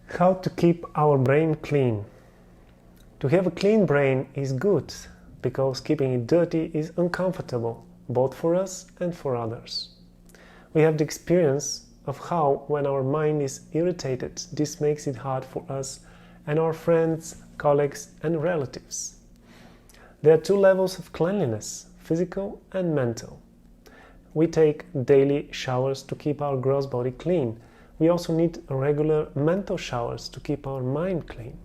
How to keep our brain clean? To have a clean brain is good because keeping it dirty is uncomfortable, both for us and for others. We have the experience of how, when our mind is irritated, this makes it hard for us and our friends, colleagues, and relatives. There are two levels of cleanliness, physical and mental. We take daily showers to keep our gross body clean. We also need regular mental showers to keep our mind clean.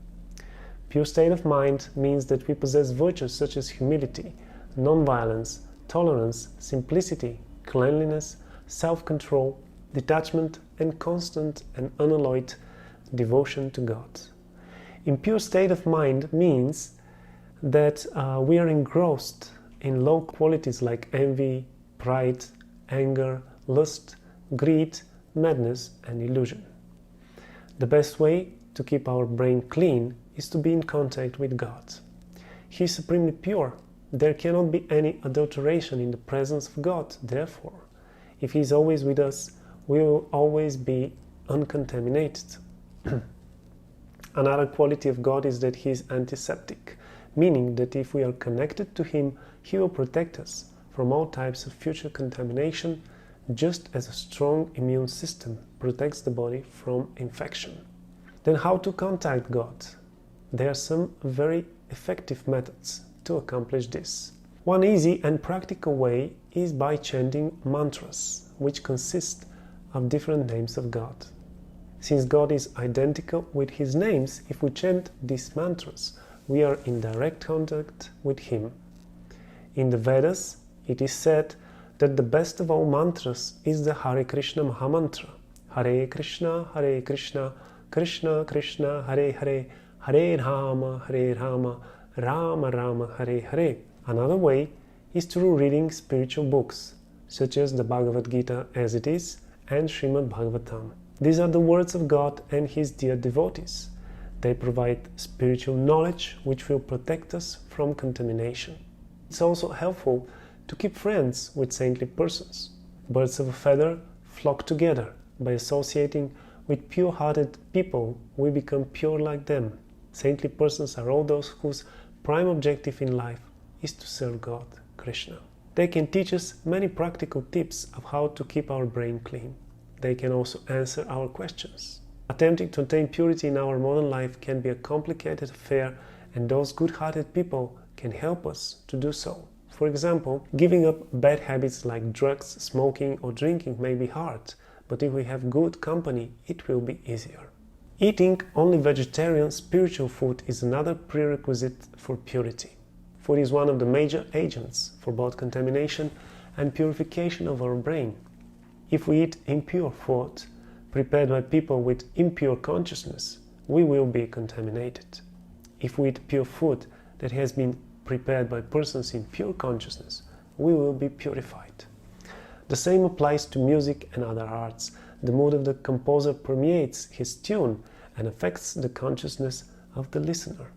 Pure state of mind means that we possess virtues such as humility, non-violence, tolerance, simplicity, cleanliness, self-control, detachment, and constant and unalloyed devotion to God. Impure state of mind means that we are engrossed in low qualities like envy, pride, anger, lust, greed, madness, and illusion. The best way to keep our brain clean is to be in contact with God. He is supremely pure. There cannot be any adulteration in the presence of God. Therefore, if He is always with us, we will always be uncontaminated. Another quality of God is that He is antiseptic, meaning that if we are connected to Him, He will protect us from all types of future contamination, just as a strong immune system protects the body from infection. Then how to contact God? There are some very effective methods to accomplish this. One easy and practical way is by chanting mantras, which consist of different names of God. Since God is identical with His names, if we chant these mantras, we are in direct contact with Him. In the Vedas, it is said that the best of all mantras is the Hare Krishna Mahamantra. Hare Krishna, Krishna Krishna, Hare Hare, Hare Rama, Rama Rama, Hare Hare. Another way is through reading spiritual books, such as the Bhagavad Gita as it is and Srimad Bhagavatam. These are the words of God and His dear devotees. They provide spiritual knowledge which will protect us from contamination. It's also helpful to keep friends with saintly persons. Birds of a feather flock together. By associating with pure-hearted people, we become pure like them. Saintly persons are all those whose prime objective in life is to serve God, Krishna. They can teach us many practical tips of how to keep our brain clean. They can also answer our questions. Attempting to attain purity in our modern life can be a complicated affair, and those good-hearted people can help us to do so. For example, giving up bad habits like drugs, smoking, or drinking may be hard, but if we have good company, it will be easier. Eating only vegetarian spiritual food is another prerequisite for purity. Food is one of the major agents for both contamination and purification of our brain. If we eat impure food, prepared by people with impure consciousness, we will be contaminated. If we eat pure food that has been prepared by persons in pure consciousness, we will be purified. The same applies to music and other arts. The mood of the composer permeates his tune and affects the consciousness of the listener.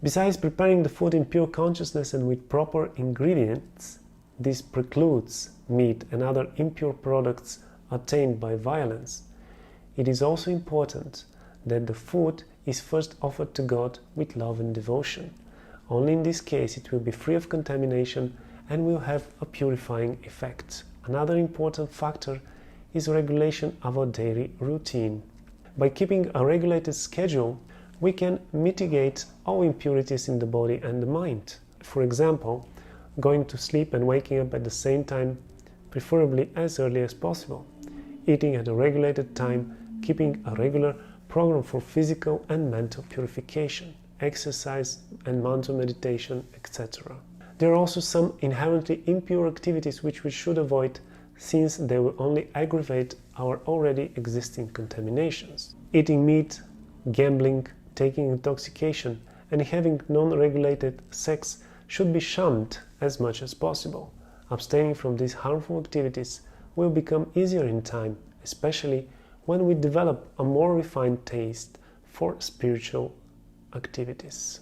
Besides preparing the food in pure consciousness and with proper ingredients, this precludes meat and other impure products attained by violence. It is also important that the food is first offered to God with love and devotion. Only in this case it will be free of contamination and will have a purifying effect. Another important factor is regulation of our daily routine. By keeping a regulated schedule, we can mitigate all impurities in the body and the mind. For example, going to sleep and waking up at the same time, preferably as early as possible, eating at a regulated time, keeping a regular program for physical and mental purification, exercise and mantra meditation, etc. There are also some inherently impure activities which we should avoid, since they will only aggravate our already existing contaminations. Eating meat, gambling, taking intoxication, and having non-regulated sex should be shunned as much as possible. Abstaining from these harmful activities will become easier in time, especially when we develop a more refined taste for spiritual activities.